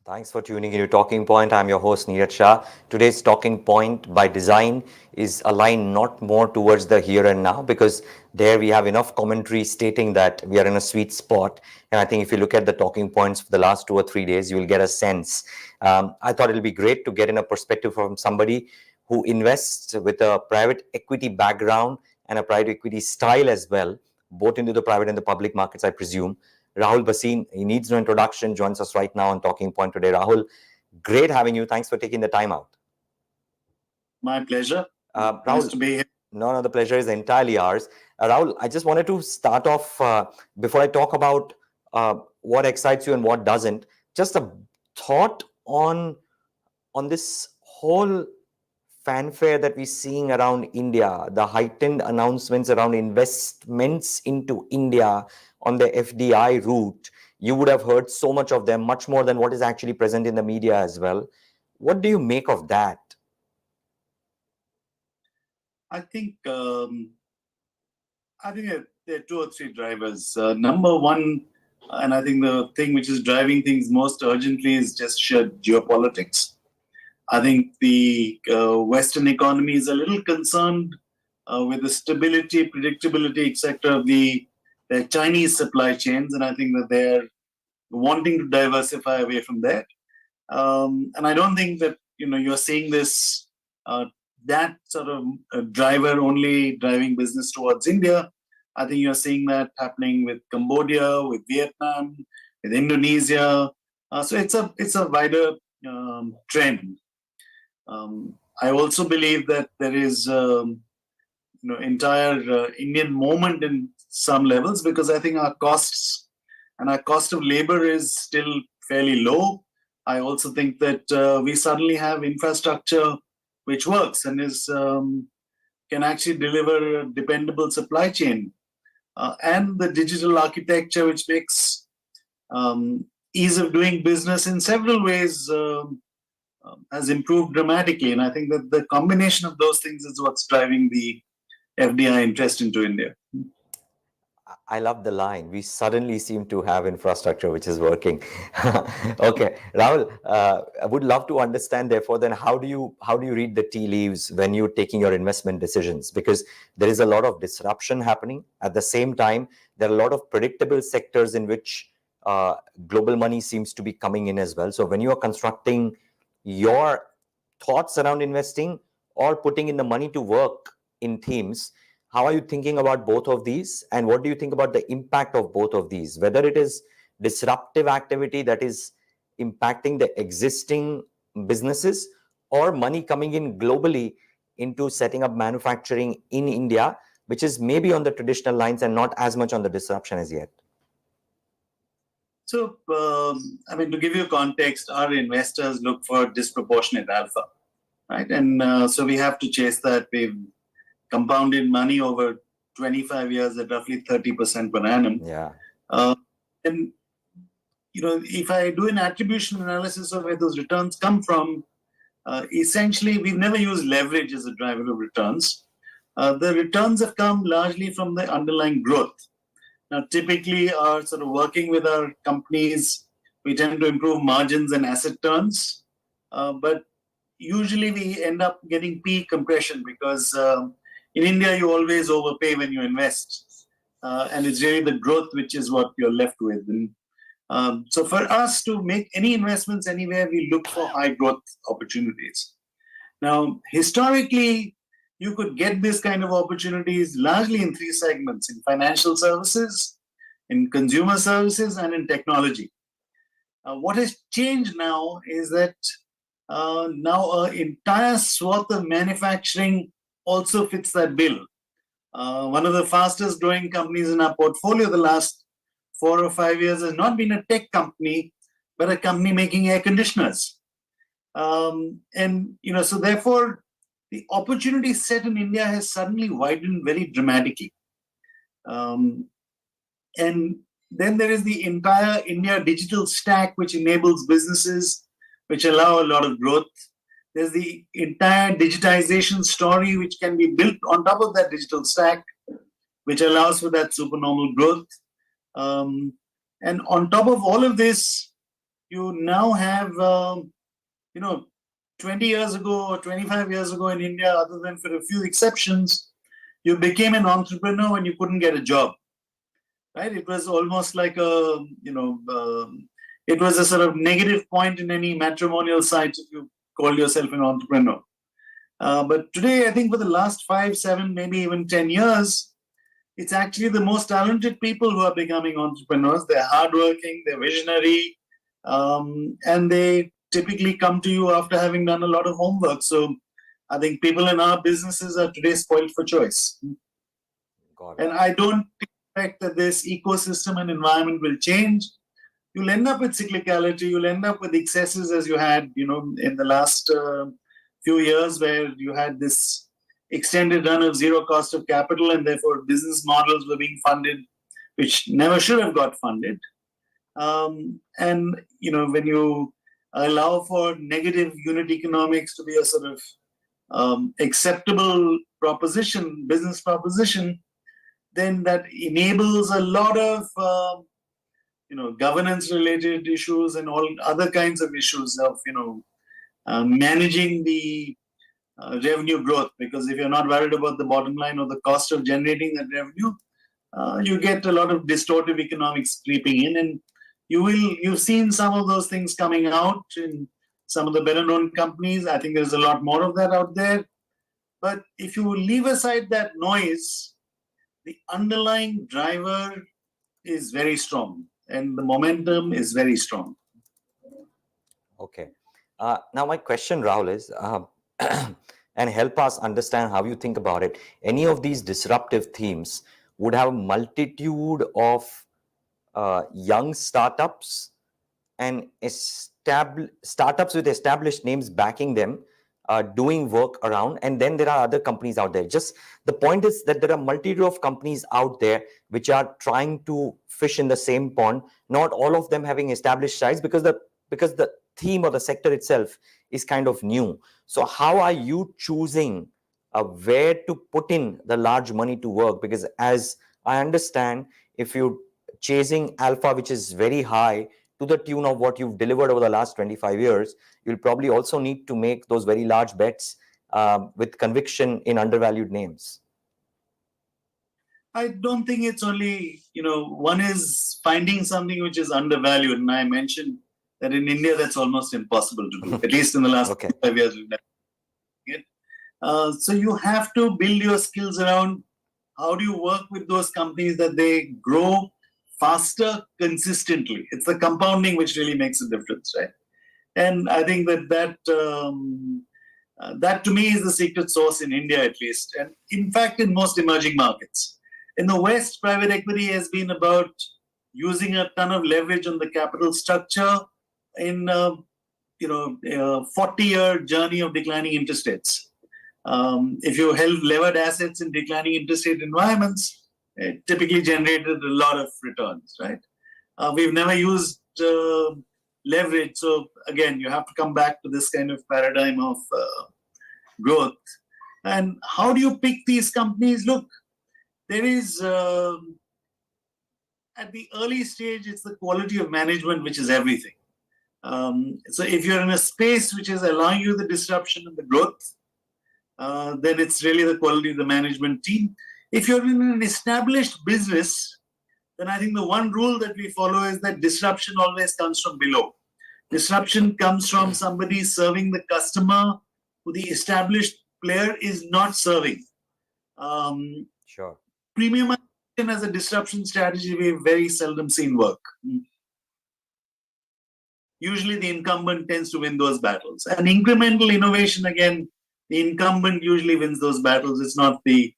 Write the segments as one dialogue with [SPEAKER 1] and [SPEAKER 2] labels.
[SPEAKER 1] Thanks for tuning in to Talking Point. I'm your host, Neeraj Shah. Today's Talking Point by design is aligned not more towards the here and now because there we have enough commentary stating that we are in a sweet spot. And I think if you look at the talking points for the last 2 or 3 days, you will get a sense. I thought it'll be great to get in a perspective from somebody who invests with a private equity background and a private equity style as well, both into the private and the public markets, I presume. Rahul Bhasin, he needs no introduction, joins us right now on Talking Point today. Rahul, great having you. Thanks for taking the time out.
[SPEAKER 2] My pleasure. Nice
[SPEAKER 1] Rahul,
[SPEAKER 2] to be here.
[SPEAKER 1] no, the pleasure is entirely ours. Rahul, I just wanted to start off before I talk about what excites you and what doesn't. Just a thought on this whole fanfare that we're seeing around India, the heightened announcements around investments into India on the FDI route. You would have heard so much of them, much more than what is actually present in the media as well. What do you make of that?
[SPEAKER 2] I think there are two or three drivers. Number one, and I think the thing which is driving things most urgently is just sheer geopolitics. I think the Western economy is a little concerned with the stability, predictability, etc. of the Chinese supply chains, and I think that they're wanting to diversify away from that. And I don't think that you're seeing this that sort of driver only driving business towards India. I think you're seeing that happening with Cambodia, with Vietnam, with Indonesia. So it's a wider trend. I also believe that there is entire Indian moment in some levels because I think our costs and our cost of labor is still fairly low. I also think that we suddenly have infrastructure which works and is can actually deliver a dependable supply chain, and the digital architecture which makes ease of doing business in several ways has improved dramatically. And I think that the combination of those things is what's driving the FDI interest into India.
[SPEAKER 1] I love the line. We suddenly seem to have infrastructure which is working. Okay, Rahul, I would love to understand. Therefore, then how do you read the tea leaves when you're taking your investment decisions? Because there is a lot of disruption happening. At the same time, there are a lot of predictable sectors in which global money seems to be coming in as well. So when you are constructing your thoughts around investing or putting in the money to work in themes, how are you thinking about both of these? And what do you think about the impact of both of these? Whether it is disruptive activity that is impacting the existing businesses or money coming in globally into setting up manufacturing in India, which is maybe on the traditional lines and not as much on the disruption as yet.
[SPEAKER 2] So, to give you context, our investors look for disproportionate alpha, right? And so we have to chase that. We've compounded money over 25 years at roughly 30% per annum.
[SPEAKER 1] Yeah.
[SPEAKER 2] And if I do an attribution analysis of where those returns come from, essentially we've never used leverage as a driver of returns. The returns have come largely from the underlying growth. Now, typically, our sort of working with our companies, we tend to improve margins and asset turns, but usually we end up getting P compression because in India, you always overpay when you invest. And it's really the growth which is what you're left with. And so for us to make any investments anywhere, we look for high growth opportunities. Now, historically, you could get this kind of opportunities largely in three segments: in financial services, in consumer services, and in technology. What has changed now is that now an entire swath of manufacturing also fits that bill. One of the fastest growing companies in our portfolio the last 4 or 5 years has not been a tech company, but a company making air conditioners. So therefore, the opportunity set in India has suddenly widened very dramatically. And then there is the entire India digital stack, which enables businesses, which allow a lot of growth. There's the entire digitization story, which can be built on top of that digital stack, which allows for that supernormal growth. And on top of all of this, you now have, 20 years ago or 25 years ago in India, other than for a few exceptions, you became an entrepreneur when you couldn't get a job, right? It was almost like it was a sort of negative point in any matrimonial site if you call yourself an entrepreneur. But today, I think for the last 5, 7, maybe even 10 years, it's actually the most talented people who are becoming entrepreneurs. They're hardworking, they're visionary, and they typically come to you after having done a lot of homework. So I think people in our businesses are today spoiled for choice. And I don't expect that this ecosystem and environment will change. You'll end up with cyclicality, you'll end up with excesses as you had, in the last few years, where you had this extended run of zero cost of capital, and therefore business models were being funded which never should have got funded. And when you allow for negative unit economics to be a sort of acceptable business proposition, then that enables a lot of governance related issues and all other kinds of issues of managing the revenue growth, because if you're not worried about the bottom line or the cost of generating that revenue, you get a lot of distortive economics creeping in, and you've seen some of those things coming out in some of the better known companies. I think there's a lot more of that out there. But if you leave aside that noise, the underlying driver is very strong and the momentum is very strong.
[SPEAKER 1] Okay. Now my question, Rahul, is and help us understand how you think about it. Any of these disruptive themes would have a multitude of young startups and startups with established names backing them, doing work around, and then there are other companies out there. Just the point is that there are multitude of companies out there which are trying to fish in the same pond, not all of them having established size, because the theme or the sector itself is kind of new. So how are you choosing where to put in the large money to work? Because as I understand, if you're chasing alpha, which is very high, to the tune of what you've delivered over the last 25 years, you'll probably also need to make those very large bets with conviction in undervalued names.
[SPEAKER 2] I don't think it's only, one is finding something which is undervalued. And I mentioned that in India, that's almost impossible to do, at least in the last 5 years. So you have to build your skills around how do you work with those companies that they grow faster consistently. It's the compounding which really makes a difference, right? And I think that to me is the secret sauce in India, at least, and in fact in most emerging markets. In the West, private equity has been about using a ton of leverage on the capital structure in a 40-year journey of declining interest rates. If you held levered assets in declining interest rate environments, it typically generated a lot of returns, right? We've never used leverage. So again, you have to come back to this kind of paradigm of growth. And how do you pick these companies? Look, there is, at the early stage, it's the quality of management, which is everything. So if you're in a space which is allowing you the disruption and the growth, then it's really the quality of the management team. If you're in an established business, then I think the one rule that we follow is that disruption always comes from below. Disruption comes from somebody serving the customer who the established player is not serving.
[SPEAKER 1] Sure.
[SPEAKER 2] Premiumization as a disruption strategy, we've very seldom seen work. Usually the incumbent tends to win those battles. And incremental innovation, again, the incumbent usually wins those battles. It's not the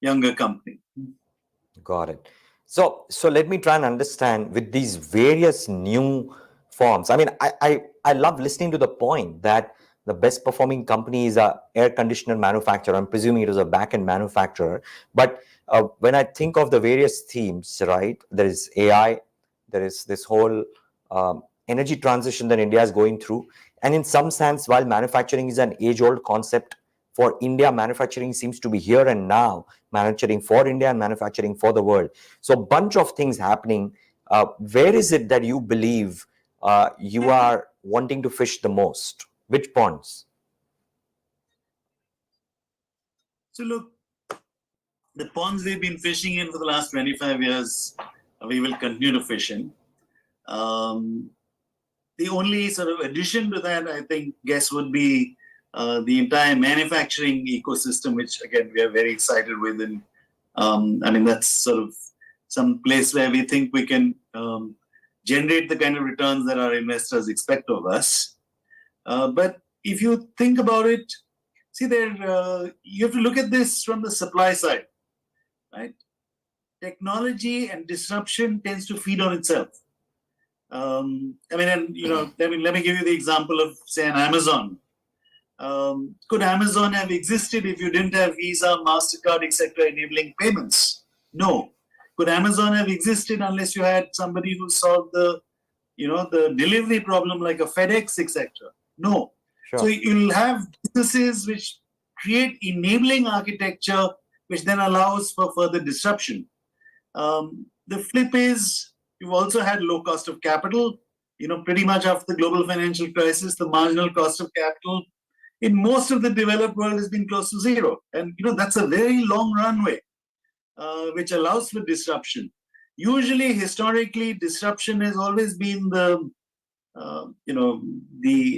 [SPEAKER 2] younger company.
[SPEAKER 1] Got it. So let me try and understand with these various new forms. I mean, I love listening to the point that the best performing company is a air conditioner manufacturer. I'm presuming it was a back-end manufacturer. But when I think of the various themes, right, there is AI, there is this whole energy transition that India is going through. And in some sense, while manufacturing is an age-old concept, for India, manufacturing seems to be here and now, manufacturing for India and manufacturing for the world. So a bunch of things happening. Where is it that you believe you are wanting to fish the most? Which ponds?
[SPEAKER 2] So look, the ponds we've been fishing in for the last 25 years, we will continue to fish in. The only sort of addition to that, I think, guess would be the entire manufacturing ecosystem, which again we are very excited with, and I mean that's sort of some place where we think we can generate the kind of returns that our investors expect of us. But if you think about it, see there, you have to look at this from the supply side, right? Technology and disruption tends to feed on itself. I mean, and let me give you the example of, say, an Amazon. Could Amazon have existed if you didn't have Visa, MasterCard, etc., enabling payments? No. Could Amazon have existed unless you had somebody who solved the delivery problem like a FedEx, etc.? No.
[SPEAKER 1] Sure.
[SPEAKER 2] So you'll have businesses which create enabling architecture, which then allows for further disruption. The flip is you've also had low cost of capital. Pretty much after the global financial crisis, the marginal cost of capital in most of the developed world has been close to zero. And that's a very long runway, which allows for disruption. Usually, historically, disruption has always been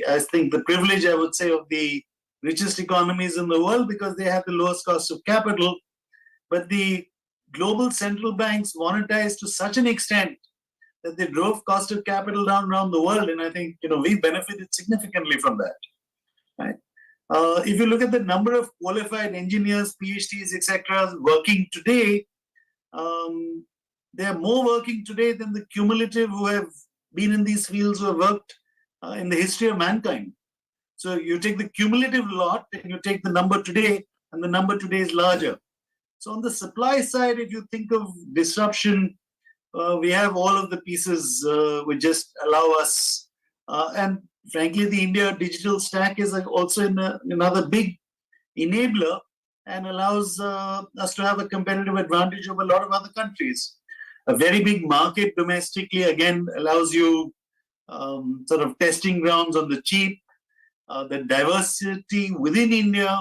[SPEAKER 2] I think the privilege, I would say, of the richest economies in the world because they have the lowest cost of capital. But the global central banks monetized to such an extent that they drove cost of capital down around the world. And I think, we benefited significantly from that, right? If you look at the number of qualified engineers, PhDs, etc., working today, they are more working today than the cumulative who have been in these fields who have worked in the history of mankind. So you take the cumulative lot and you take the number today, and the number today is larger. So on the supply side, if you think of disruption, we have all of the pieces which just allow us, and frankly, the India digital stack is also another big enabler and allows us to have a competitive advantage over a lot of other countries. A very big market domestically, again, allows you sort of testing grounds on the cheap. The diversity within India,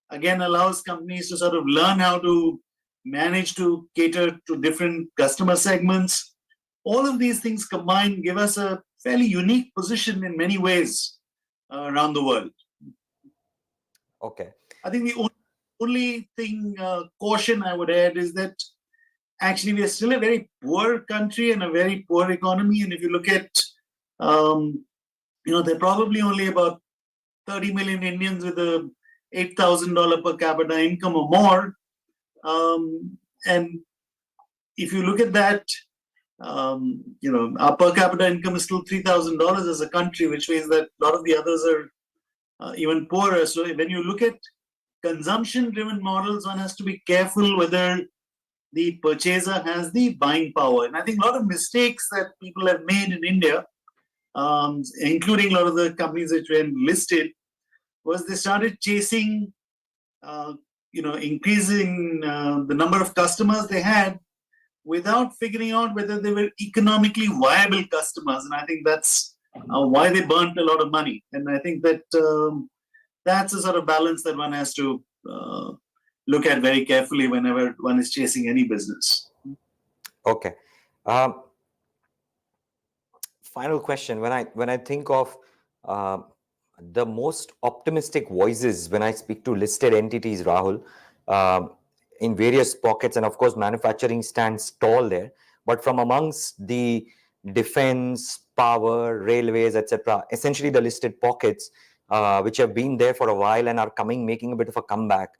[SPEAKER 2] again, allows companies to sort of learn how to manage to cater to different customer segments. All of these things combined give us a fairly unique position in many ways around the world.
[SPEAKER 1] Okay.
[SPEAKER 2] I think the only thing, caution I would add is that actually we are still a very poor country and a very poor economy. And if you look at, there are probably only about 30 million Indians with a $8,000 per capita income or more. And if you look at that, our per capita income is still $3,000 as a country, which means that a lot of the others are even poorer. So when you look at consumption-driven models, one has to be careful whether the purchaser has the buying power. And I think a lot of mistakes that people have made in India, including a lot of the companies which were listed, was they started chasing, increasing the number of customers they had without figuring out whether they were economically viable customers. And I think that's why they burnt a lot of money. And I think that that's a sort of balance that one has to look at very carefully whenever one is chasing any business.
[SPEAKER 1] Okay. Final question. When I think of the most optimistic voices when I speak to listed entities, Rahul, in various pockets, and of course, manufacturing stands tall there. But from amongst the defense, power, railways, etc., essentially the listed pockets, which have been there for a while and are making a bit of a comeback.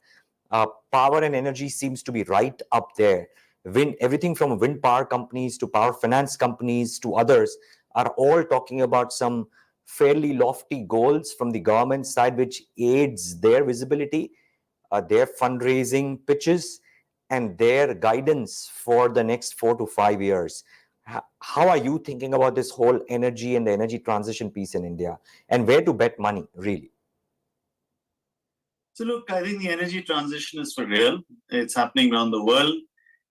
[SPEAKER 1] Power and energy seems to be right up there. Everything from wind power companies to power finance companies to others are all talking about some fairly lofty goals from the government side, which aids their visibility, their fundraising pitches, and their guidance for the next 4 to 5 years. How are you thinking about this whole energy and the energy transition piece in India, and where to bet money, really?
[SPEAKER 2] So look, I think the energy transition is for real. It's happening around the world.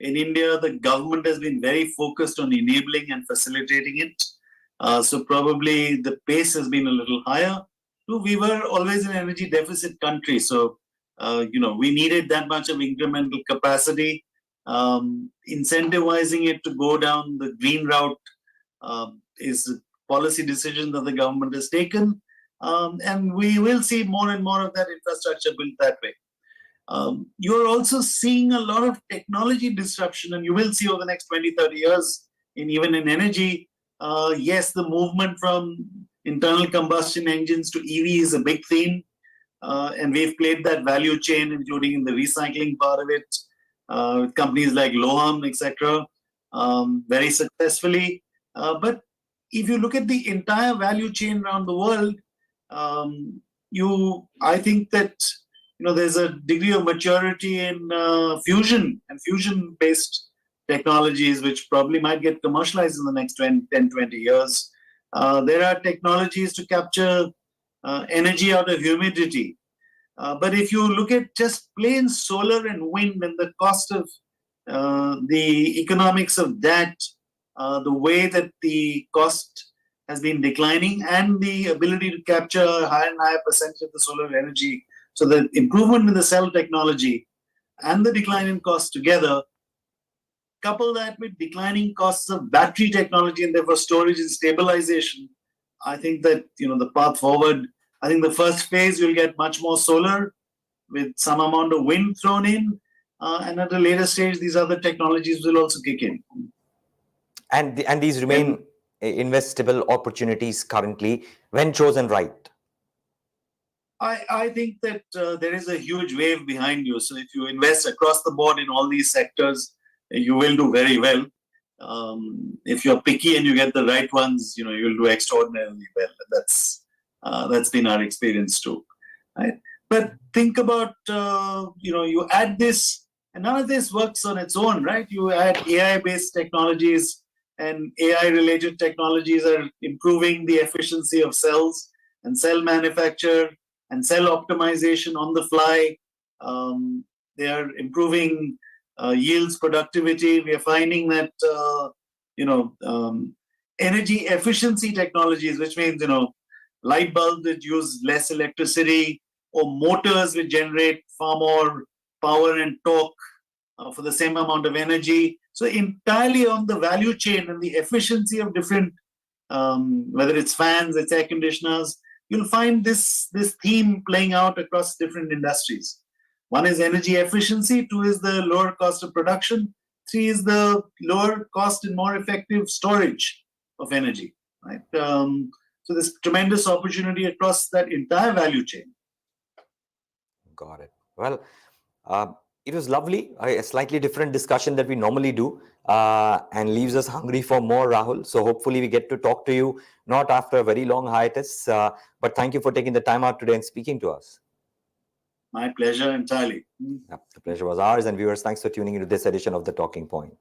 [SPEAKER 2] In India, the government has been very focused on enabling and facilitating it. So probably the pace has been a little higher. Two, we were always an energy deficit country. So, we needed that much of incremental capacity. Incentivizing it to go down the green route is a policy decision that the government has taken. And we will see more and more of that infrastructure built that way. You're also seeing a lot of technology disruption, and you will see over the next 20, 30 years, even in energy. Yes, the movement from internal combustion engines to EV is a big theme. And we've played that value chain, including in the recycling part of it, with companies like Loham, etc., very successfully. But if you look at the entire value chain around the world, I think that there's a degree of maturity in fusion and fusion-based technologies, which probably might get commercialized in the next 10, 20 years. There are technologies to capture energy out of humidity. But if you look at just plain solar and wind and the cost of the economics of that, the way that the cost has been declining and the ability to capture a higher and higher percentage of the solar energy. So the improvement in the cell technology and the decline in cost together, couple that with declining costs of battery technology and therefore storage and stabilization, I think that, the path forward, I think the first phase will get much more solar with some amount of wind thrown in. And at a later stage, these other technologies will also kick in.
[SPEAKER 1] And these remain investable opportunities currently when chosen right.
[SPEAKER 2] I think that there is a huge wave behind you. So if you invest across the board in all these sectors, you will do very well. If you're picky and you get the right ones, you'll do extraordinarily well. That's been our experience too, right? But think about, you add this, and none of this works on its own, right? You add AI-based technologies, and AI-related technologies are improving the efficiency of cells and cell manufacture and cell optimization on the fly. They are improving yields, productivity. We are finding that, energy efficiency technologies, which means, light bulbs that use less electricity, or motors which generate far more power and torque for the same amount of energy. So entirely on the value chain and the efficiency of different, whether it's fans, it's air conditioners, you'll find this theme playing out across different industries. One is energy efficiency, two is the lower cost of production, three is the lower cost and more effective storage of energy, right? So there's tremendous opportunity across that entire value chain.
[SPEAKER 1] Got it. Well, it was lovely, a slightly different discussion that we normally do, and leaves us hungry for more, Rahul. So hopefully we get to talk to you, not after a very long hiatus, but thank you for taking the time out today and speaking to us.
[SPEAKER 2] My pleasure entirely.
[SPEAKER 1] Yeah, the pleasure was ours. And viewers, thanks for tuning into this edition of The Talking Point.